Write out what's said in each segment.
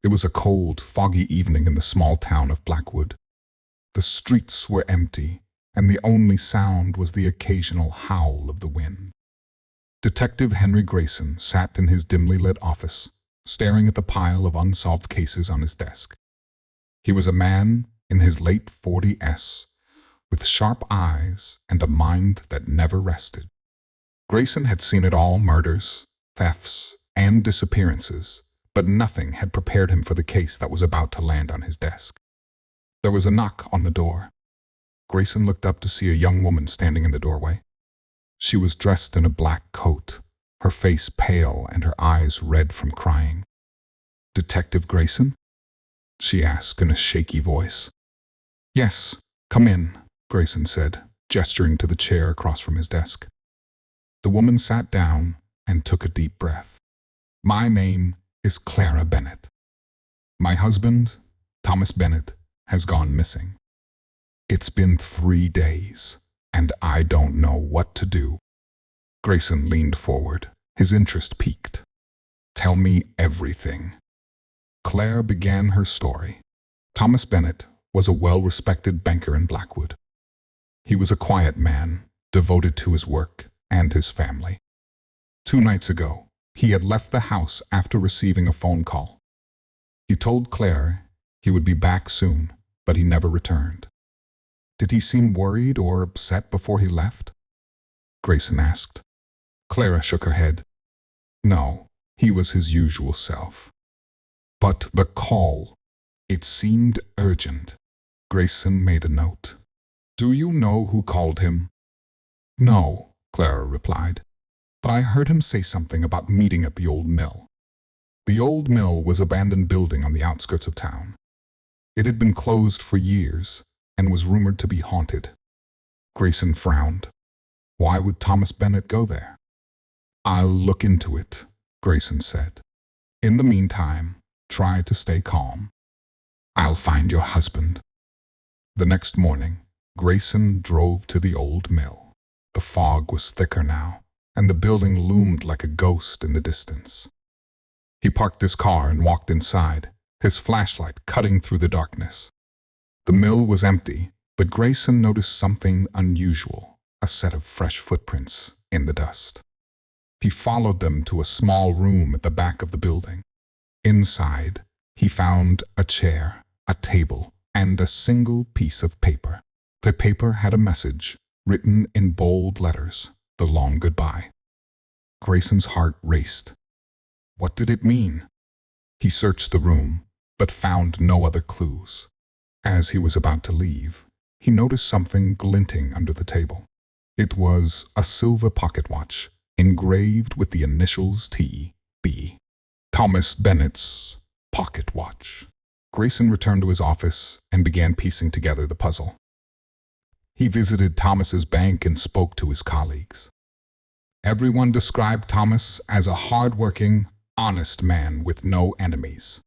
It was a cold, foggy evening in the small town of Blackwood. The streets were empty, and the only sound was the occasional howl of the wind. Detective Henry Grayson sat in his dimly lit office, staring at the pile of unsolved cases on his desk. He was a man in his late 40s, with sharp eyes and a mind that never rested. Grayson had seen it all: murders, thefts, and disappearances, but nothing had prepared him for the case that was about to land on his desk. There was a knock on the door. Grayson looked up to see a young woman standing in the doorway. She was dressed in a black coat, her face pale and her eyes red from crying. "Detective Grayson?" she asked in a shaky voice. "Yes, come in," Grayson said, gesturing to the chair across from his desk. The woman sat down and took a deep breath. "My name is Clara Bennett. My husband, Thomas Bennett, has gone missing. It's been 3 days, and I don't know what to do." Grayson leaned forward, his interest piqued. "Tell me everything." Claire began her story. Thomas Bennett was a well-respected banker in Blackwood. He was a quiet man, devoted to his work and his family. 2 nights ago, he had left the house after receiving a phone call. He told Claire he would be back soon, but he never returned. "Did he seem worried or upset before he left?" Grayson asked. Clara shook her head. "No, he was his usual self. But the call, it seemed urgent." Grayson made a note. "Do you know who called him?" "No," Clara replied, "but I heard him say something about meeting at the old mill." The old mill was an abandoned building on the outskirts of town. It had been closed for years and was rumored to be haunted. Grayson frowned. Why would Thomas Bennett go there? "I'll look into it," Grayson said. "In the meantime, try to stay calm. I'll find your husband." The next morning, Grayson drove to the old mill. The fog was thicker now, and the building loomed like a ghost in the distance. He parked his car and walked inside, his flashlight cutting through the darkness. The mill was empty, but Grayson noticed something unusual: a set of fresh footprints in the dust. He followed them to a small room at the back of the building. Inside, he found a chair, a table, and a single piece of paper. The paper had a message, written in bold letters: "The long goodbye." Grayson's heart raced. What did it mean? He searched the room, but found no other clues. As he was about to leave, he noticed something glinting under the table. It was a silver pocket watch, engraved with the initials T.B. Thomas Bennett's pocket watch. Grayson returned to his office and began piecing together the puzzle. He visited Thomas's bank and spoke to his colleagues. Everyone described Thomas as a hard-working, honest man with no enemies.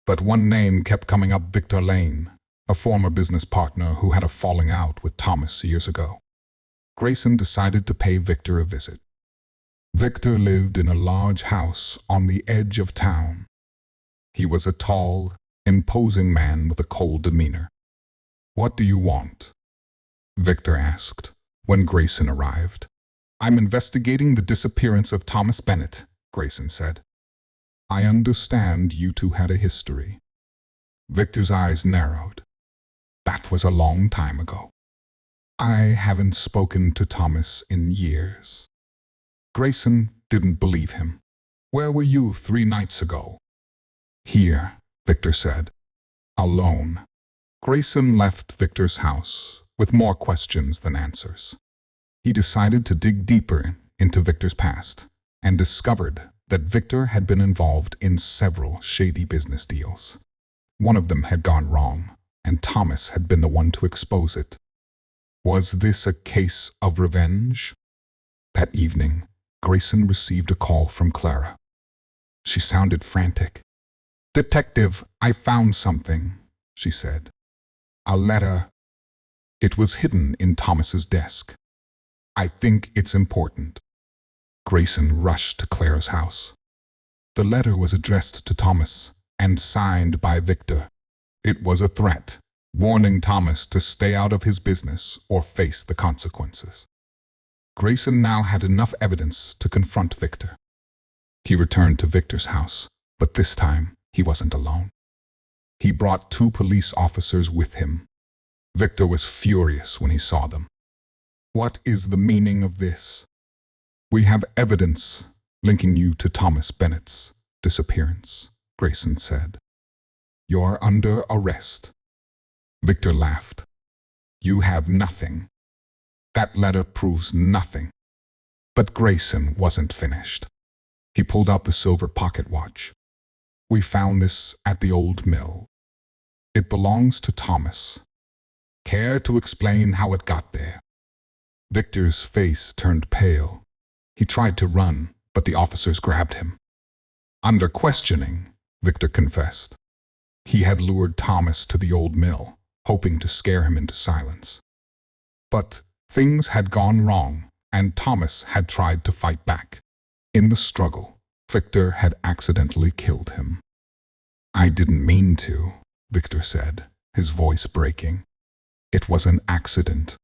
But one name kept coming up: Victor Lane, a former business partner who had a falling out with Thomas years ago. Grayson decided to pay Victor a visit. Victor lived in a large house on the edge of town. He was a tall, imposing man with a cold demeanor. "What do you want?" Victor asked when Grayson arrived. "I'm investigating the disappearance of Thomas Bennett," Grayson said. "I understand you two had a history." Victor's eyes narrowed. "That was a long time ago. I haven't spoken to Thomas in years." Grayson didn't believe him. "Where were you 3 nights ago?" "Here," Victor said. "Alone." Grayson left Victor's house with more questions than answers. He decided to dig deeper into Victor's past and discovered that Victor had been involved in several shady business deals. One of them had gone wrong, and Thomas had been the one to expose it. Was this a case of revenge? That evening, Grayson received a call from Clara. She sounded frantic. "Detective, I found something," she said. "A letter." It was hidden in Thomas's desk. "I think it's important." Grayson rushed to Clara's house. The letter was addressed to Thomas and signed by Victor. It was a threat, warning Thomas to stay out of his business or face the consequences. Grayson now had enough evidence to confront Victor. He returned to Victor's house, but this time he wasn't alone. He brought 2 police officers with him. Victor was furious when he saw them. "What is the meaning of this?" "We have evidence linking you to Thomas Bennett's disappearance," Grayson said. "You're under arrest." Victor laughed. "You have nothing. That letter proves nothing." But Grayson wasn't finished. He pulled out the silver pocket watch. "We found this at the old mill. It belongs to Thomas. Care to explain how it got there?" Victor's face turned pale. He tried to run, but the officers grabbed him. Under questioning, Victor confessed. He had lured Thomas to the old mill, hoping to scare him into silence. But things had gone wrong, and Thomas had tried to fight back. In the struggle, Victor had accidentally killed him. "I didn't mean to," Victor said, his voice breaking. "It was an accident."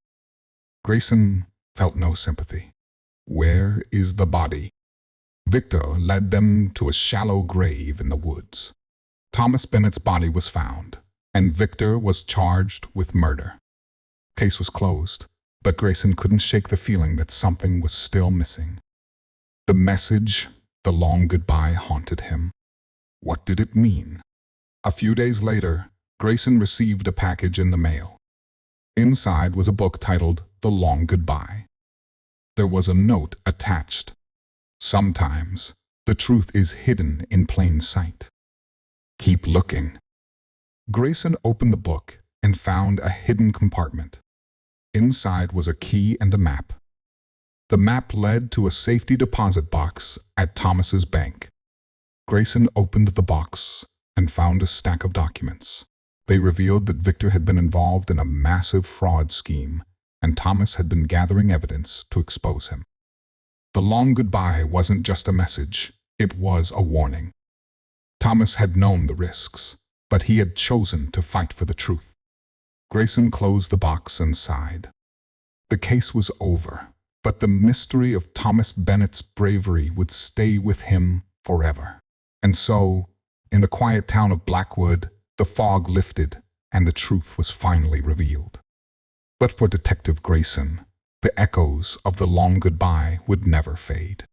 Grayson felt no sympathy. "Where is the body?" Victor led them to a shallow grave in the woods. Thomas Bennett's body was found, and Victor was charged with murder. Case was closed, but Grayson couldn't shake the feeling that something was still missing. The message, the long goodbye, haunted him. What did it mean? A few days later, Grayson received a package in the mail. Inside was a book titled The Long Goodbye. There was a note attached. "Sometimes the truth is hidden in plain sight. Keep looking." Grayson opened the book and found a hidden compartment. Inside was a key and a map. The map led to a safety deposit box at Thomas's bank. Grayson opened the box and found a stack of documents. They revealed that Victor had been involved in a massive fraud scheme, and Thomas had been gathering evidence to expose him. The long goodbye wasn't just a message, it was a warning. Thomas had known the risks, but he had chosen to fight for the truth. Grayson closed the box and sighed. The case was over, but the mystery of Thomas Bennett's bravery would stay with him forever. And so, in the quiet town of Blackwood, the fog lifted and the truth was finally revealed. But for Detective Grayson, the echoes of the long goodbye would never fade.